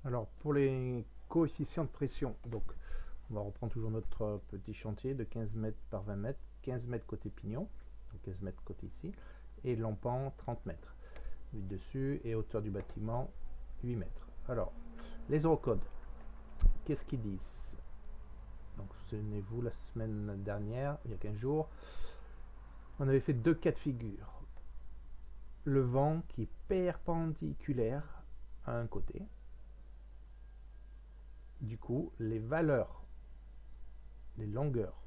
Alors pour les coefficients de pression, donc on va reprendre toujours notre petit chantier de 15 mètres par 20 mètres, 15 mètres côté pignon, donc 15 mètres côté ici, et l'empan 30 mètres. 8 dessus et hauteur du bâtiment 8 mètres. Alors, les eurocodes, qu'est-ce qu'ils disent? Donc souvenez-vous, la semaine dernière, il y a 15 jours, on avait fait deux cas de figure. Le vent qui est perpendiculaire à un côté. Du coup, les valeurs, les longueurs,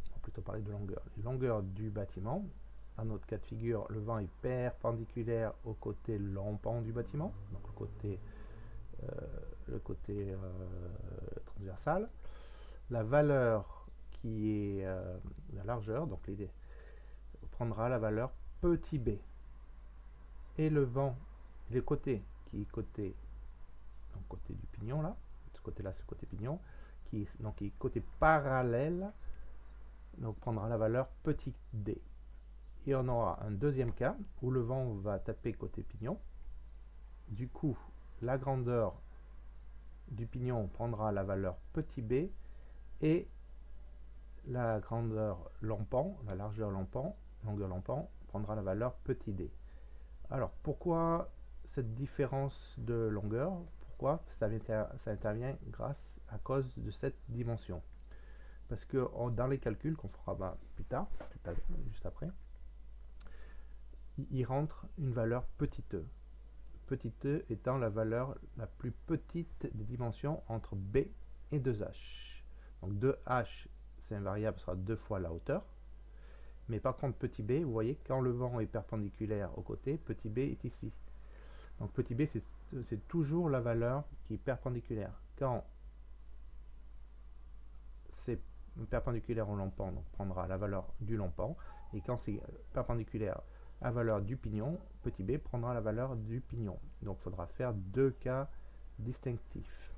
on va plutôt parler de longueur, les longueurs du bâtiment. Dans notre cas de figure, le vent est perpendiculaire au côté l'empan du bâtiment, donc le côté transversal. La valeur qui est la largeur, donc l'idée prendra la valeur petit b. Et le vent, le côté qui est côté, donc côté du pignon là, ce côté-là c'est le côté pignon, qui est côté parallèle, donc prendra la valeur petit d. Et on aura un deuxième cas où le vent va taper côté pignon. Du coup, la grandeur du pignon prendra la valeur petit b et la grandeur l'empan, la largeur l'empan, longueur l'empan, prendra la valeur petit d. Alors, pourquoi cette différence de longueur? Pourquoi ça intervient grâce à cause de cette dimension? Parce que dans les calculs qu'on fera plus tard, juste après, il rentre une valeur petit e. Petit e étant la valeur la plus petite des dimensions entre b et 2h. Donc 2h, c'est un variable, sera 2 fois la hauteur. Mais par contre, petit b, vous voyez, quand le vent est perpendiculaire au côté, petit b est ici. Donc petit b, c'est toujours la valeur qui est perpendiculaire. Quand c'est perpendiculaire au l'empan, donc prendra la valeur du l'empan. Et quand c'est perpendiculaire à la valeur du pignon, petit b prendra la valeur du pignon. Donc il faudra faire deux cas distinctifs.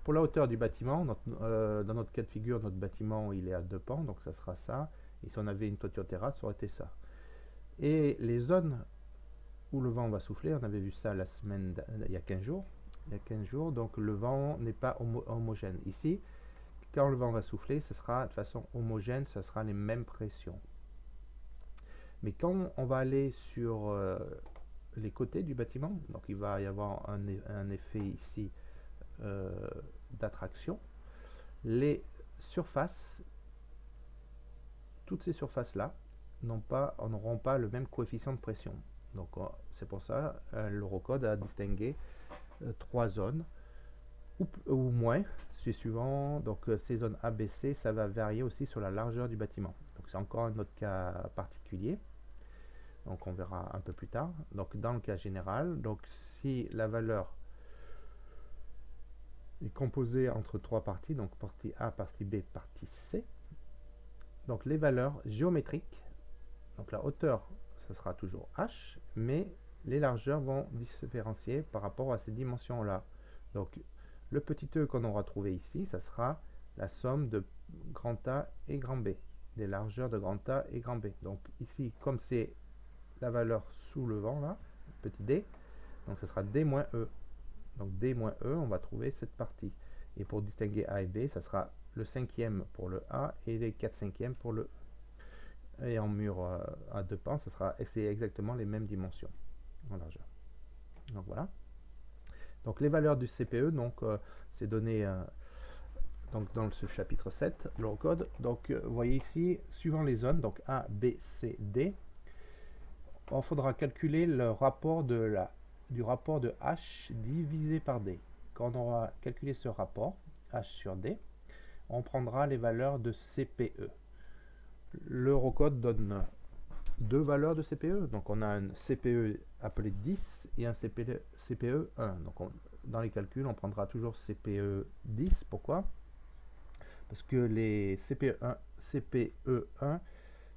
Pour la hauteur du bâtiment, dans notre cas de figure, notre bâtiment il est à deux pans, donc ça sera ça. Et si on avait une toiture terrasse, ça aurait été ça. Et les zones où le vent va souffler, on avait vu ça la semaine, il y a 15 jours. Il y a 15 jours, donc le vent n'est pas homogène. Ici, quand le vent va souffler, ce sera de façon homogène, ce sera les mêmes pressions. Mais quand on va aller sur les côtés du bâtiment, donc il va y avoir un effet ici d'attraction, les surfaces, toutes ces surfaces-là, n'auront pas le même coefficient de pression. Donc c'est pour ça l'Eurocode a distingué trois zones ou moins, c'est suivant. Donc ces zones A, B, C, ça va varier aussi sur la largeur du bâtiment. Donc c'est encore un autre cas particulier. Donc on verra un peu plus tard. Donc dans le cas général, donc si la valeur est composée entre trois parties, donc partie A, partie B, partie C, donc les valeurs géométriques, donc la hauteur, ce sera toujours H, mais les largeurs vont différencier par rapport à ces dimensions-là. Donc le petit e qu'on aura trouvé ici, ça sera la somme de grand A et grand B, des largeurs de grand A et grand B. Donc ici, comme c'est la valeur sous le vent, là, petit d, donc ce sera d moins e. Donc d moins e, on va trouver cette partie. Et pour distinguer A et B, ça sera le cinquième pour le A et les 4 cinquièmes pour le E. Et en mur à deux pans, c'est exactement les mêmes dimensions en largeur. Donc voilà. Donc les valeurs du CPE, donc c'est donné donc dans ce chapitre 7, l'Eurocode. Donc vous voyez ici, suivant les zones, donc A, B, C, D, il faudra calculer le rapport du rapport de H divisé par D. Quand on aura calculé ce rapport, H sur D, on prendra les valeurs de CPE. L'Eurocode donne deux valeurs de CPE. Donc on a un CPE appelé 10 et un CPE 1. Donc dans les calculs, on prendra toujours CPE 10. Pourquoi? Parce que les CPE1,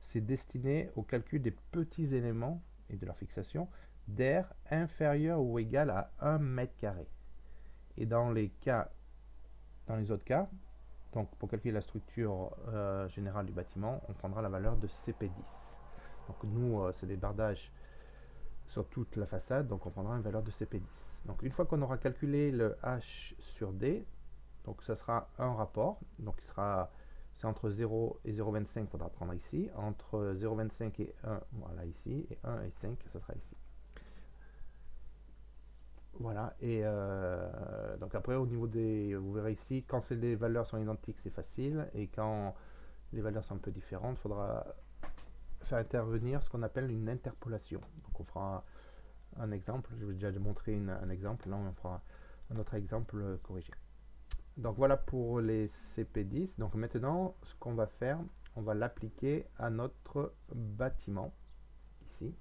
c'est destiné au calcul des petits éléments et de leur fixation d'air inférieur ou égal à 1 mètre carré. Et dans les autres cas, donc pour calculer la structure générale du bâtiment, on prendra la valeur de CP10. Donc nous, c'est des bardages sur toute la façade, donc on prendra une valeur de CP10. Donc une fois qu'on aura calculé le H sur D, donc ça sera un rapport, donc c'est entre 0 et 0,25, il faudra prendre ici, entre 0,25 et 1, voilà ici, et 1 et 5, ça sera ici. Voilà, et donc après au niveau des, vous verrez ici, quand les valeurs sont identiques c'est facile, et quand les valeurs sont un peu différentes, il faudra faire intervenir ce qu'on appelle une interpolation. Donc on fera un exemple, je vais déjà montrer un exemple, là on fera un autre exemple corrigé. Donc voilà pour les CP10. Donc maintenant, ce qu'on va faire, on va l'appliquer à notre bâtiment, ici,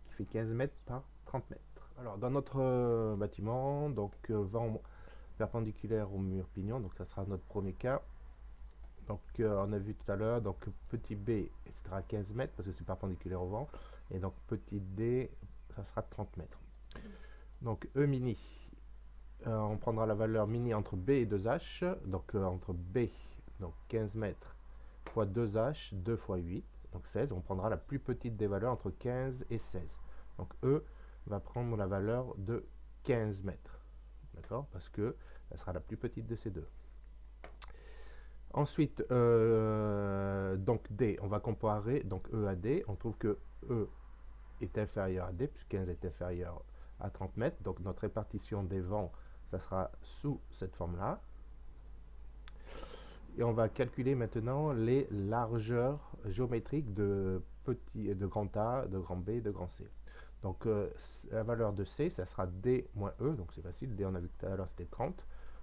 qui fait 15 mètres par 30 mètres. Alors dans notre bâtiment, donc vent perpendiculaire au mur pignon, donc ça sera notre premier cas. Donc on a vu tout à l'heure, donc petit b, sera 15 mètres parce que c'est perpendiculaire au vent, et donc petit d, ça sera 30 mètres. Donc E mini, on prendra la valeur mini entre B et 2H, donc entre B, donc 15 mètres, fois 2H, 2 fois 8, donc 16, on prendra la plus petite des valeurs entre 15 et 16. Donc E va prendre la valeur de 15 mètres, d'accord, parce que ça sera la plus petite de ces deux. Ensuite, donc D, on va comparer donc E à D, on trouve que E est inférieur à D, puisque 15 est inférieur à 30 mètres, donc notre répartition des vents, ça sera sous cette forme-là. Et on va calculer maintenant les largeurs géométriques de grand A, de grand B, de grand C. Donc la valeur de C, ça sera D moins E, donc c'est facile, D on a vu tout à l'heure c'était 30,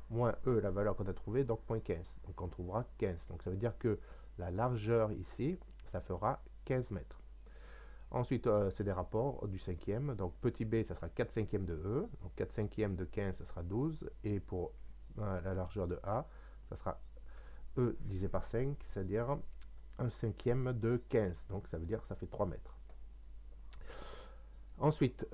moins E, la valeur qu'on a trouvée, donc moins 15. Donc on trouvera 15. Donc ça veut dire que la largeur ici, ça fera 15 mètres. Ensuite, c'est des rapports du cinquième. Donc petit b, ça sera 4 cinquièmes de E. Donc 4 cinquièmes de 15, ça sera 12. Et pour la largeur de A, ça sera E divisé par 5, c'est-à-dire 1 cinquième de 15. Donc ça veut dire que ça fait 3 mètres. Ensuite,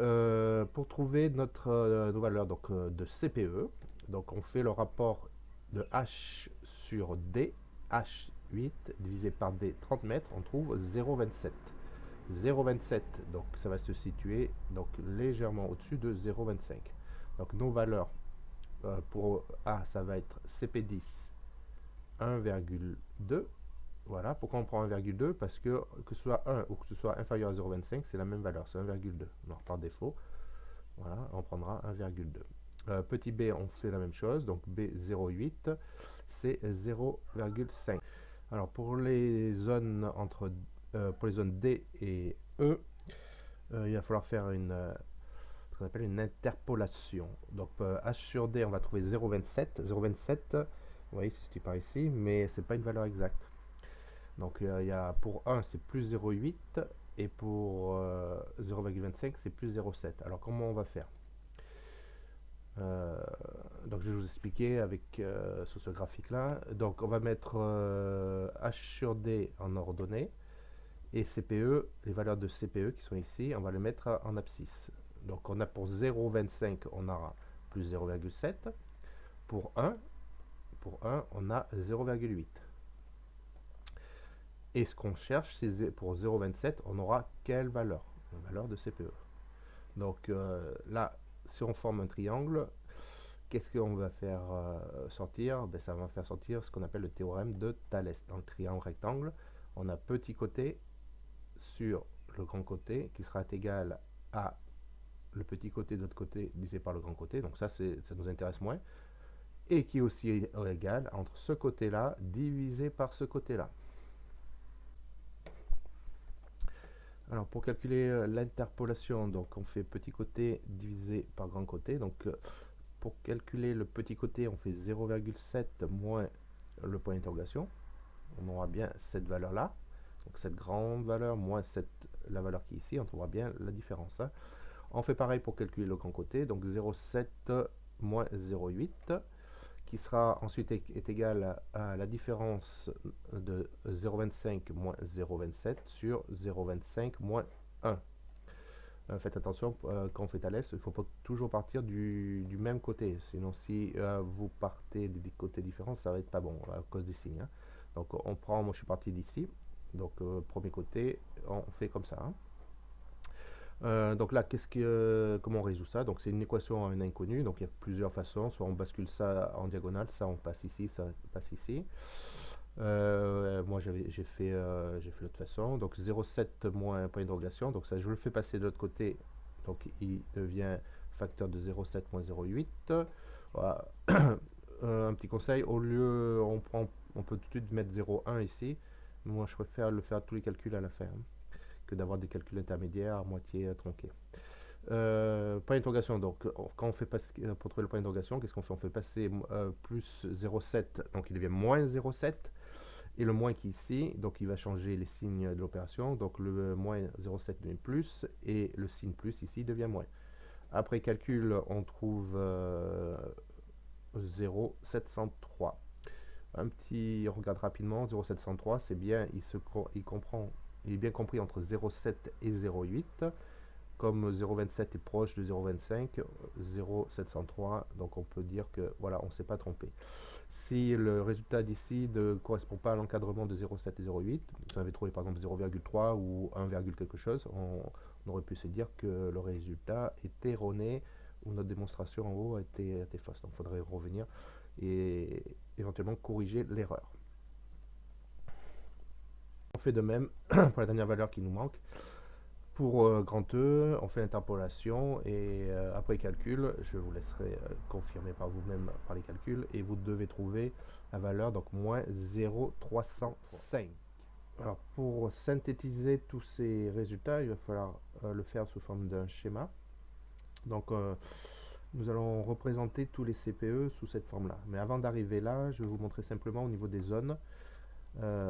pour trouver notre valeur donc, de CPE, donc on fait le rapport de H sur D, H8 divisé par D 30 mètres, on trouve 0,27. 0,27, donc ça va se situer donc légèrement au-dessus de 0,25. Donc nos valeurs pour A, ça va être CP10 1,2. Voilà, pourquoi on prend 1,2? Parce que ce soit 1 ou que ce soit inférieur à 0,25, c'est la même valeur, c'est 1,2. Alors par défaut, voilà, on prendra 1,2. Petit b, on fait la même chose, donc b 0,8, c'est 0,5. Alors pour les zones pour les zones D et E, il va falloir faire ce qu'on appelle une interpolation. Donc H sur D, on va trouver 0,27. 0,27, vous voyez, c'est situé par ici, mais c'est pas une valeur exacte. Donc pour 1, c'est plus 0,8 et pour 0,25, c'est plus 0,7. Alors comment on va faire? Donc je vais vous expliquer avec sur ce graphique là. Donc on va mettre H sur D en ordonnée et CPE, les valeurs de CPE qui sont ici, on va les mettre en abscisse. Donc on a pour 0,25 on aura plus 0,7, pour 1 on a 0,8. Et ce qu'on cherche, c'est pour 0,27 on aura quelle valeur? La valeur de CPE. Donc là, si on forme un triangle, qu'est-ce qu'on va faire sortir? Ben, ça va faire sortir ce qu'on appelle le théorème de Thalès. Dans le triangle rectangle, on a petit côté sur le grand côté qui sera égal à le petit côté de l'autre côté divisé par le grand côté. Donc ça nous intéresse moins. Et qui est aussi égal entre ce côté-là divisé par ce côté-là. Alors pour calculer l'interpolation, donc on fait petit côté divisé par grand côté. Donc pour calculer le petit côté, on fait 0,7 moins le point d'interrogation. On aura bien cette valeur-là. Donc cette grande valeur moins la valeur qui est ici, on trouvera bien la différence. Hein. On fait pareil pour calculer le grand côté. Donc 0,7 moins 0,8 qui sera ensuite est égal à la différence de 0,25 moins 0,27 sur 0,25 moins 1. Faites attention, quand on fait Thalès, il ne faut pas toujours partir du même côté. Sinon, si vous partez des côtés différents, ça va être pas bon à cause des signes. Hein. Donc, on prend, moi je suis parti d'ici. Donc, premier côté, on fait comme ça. Hein. Donc là, comment on résout ça? Donc c'est une équation à un inconnu, donc il y a plusieurs façons. Soit on bascule ça en diagonale, ça on passe ici, ça passe ici. Moi j'ai fait l'autre façon. Donc 0,7 moins point d'interrogation. Donc ça je le fais passer de l'autre côté. Donc il devient facteur de 0,7 moins 0,8. Voilà. Un petit conseil, au lieu on peut tout de suite mettre 0,1 ici. Moi je préfère le faire tous les calculs à la fin, hein, que d'avoir des calculs intermédiaires à moitié tronqués. Point d'interrogation, donc quand on fait passer, pour trouver le point d'interrogation, qu'est-ce qu'on fait? On fait passer plus 0,7, donc il devient moins 0,7, et le moins qui est ici, donc il va changer les signes de l'opération, donc le moins 0,7 devient plus, et le signe plus ici devient moins. Après calcul, on trouve 0,703. On regarde rapidement, 0,703, c'est bien, il est bien compris entre 0,7 et 0,8. Comme 0,27 est proche de 0,25, 0,703, donc on peut dire que voilà, on ne s'est pas trompé. Si le résultat d'ici ne correspond pas à l'encadrement de 0,7 et 0,8, si on avait trouvé par exemple 0,3 ou 1, quelque chose, on aurait pu se dire que le résultat était erroné ou notre démonstration en haut était fausse. Donc il faudrait revenir et éventuellement corriger l'erreur. On fait de même pour la dernière valeur qui nous manque. Pour grand E, on fait l'interpolation et après calcul, je vous laisserai confirmer par vous-même par les calculs et vous devez trouver la valeur, donc moins 0,305. Alors pour synthétiser tous ces résultats, il va falloir le faire sous forme d'un schéma. Donc nous allons représenter tous les CPE sous cette forme-là. Mais avant d'arriver là, je vais vous montrer simplement au niveau des zones.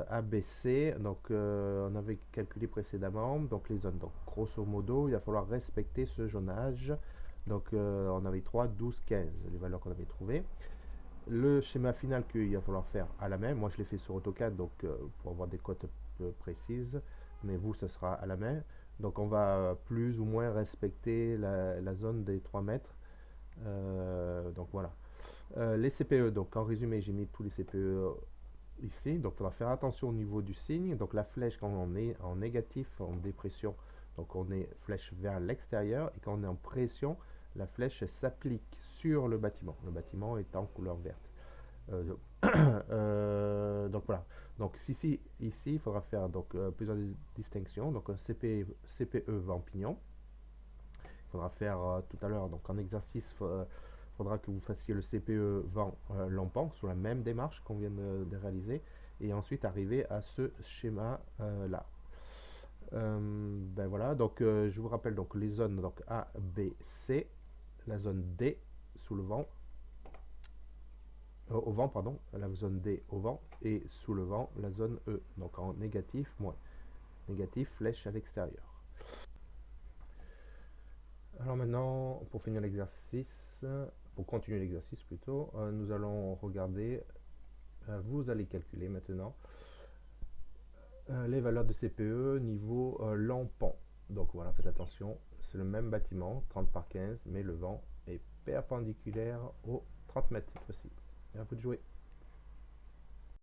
ABC, donc on avait calculé précédemment, donc les zones. Donc grosso modo, il va falloir respecter ce zonage. Donc on avait 3, 12, 15, les valeurs qu'on avait trouvées. Le schéma final qu'il va falloir faire à la main, moi je l'ai fait sur AutoCAD, donc pour avoir des cotes précises, mais vous ce sera à la main. Donc on va plus ou moins respecter la zone des 3 mètres. Donc voilà. Les CPE, donc en résumé j'ai mis tous les CPE ici, donc il faudra faire attention au niveau du signe. Donc la flèche, quand on est en négatif, en dépression, donc on est flèche vers l'extérieur, et quand on est en pression, la flèche s'applique sur le bâtiment est en couleur verte. Donc voilà, donc ici il faudra faire donc plusieurs distinctions. Donc un CPE vent pignon, il faudra faire tout à l'heure, donc en exercice, faudra que vous fassiez le CPE vent lampant sur la même démarche qu'on vient de réaliser, et ensuite arriver à ce schéma là. Ben voilà, donc je vous rappelle donc les zones, donc A, B, C, la zone D sous le vent, au vent, pardon, la zone D au vent, et sous le vent la zone E, donc en négatif, moins négatif, flèche à l'extérieur. Alors maintenant, pour finir l'exercice, pour continuer l'exercice plutôt, nous allons regarder, vous allez calculer maintenant les valeurs de CPE niveau lampant. Donc voilà, faites attention, c'est le même bâtiment, 30 par 15, mais le vent est perpendiculaire aux 30 mètres cette fois-ci. Et à vous de jouer.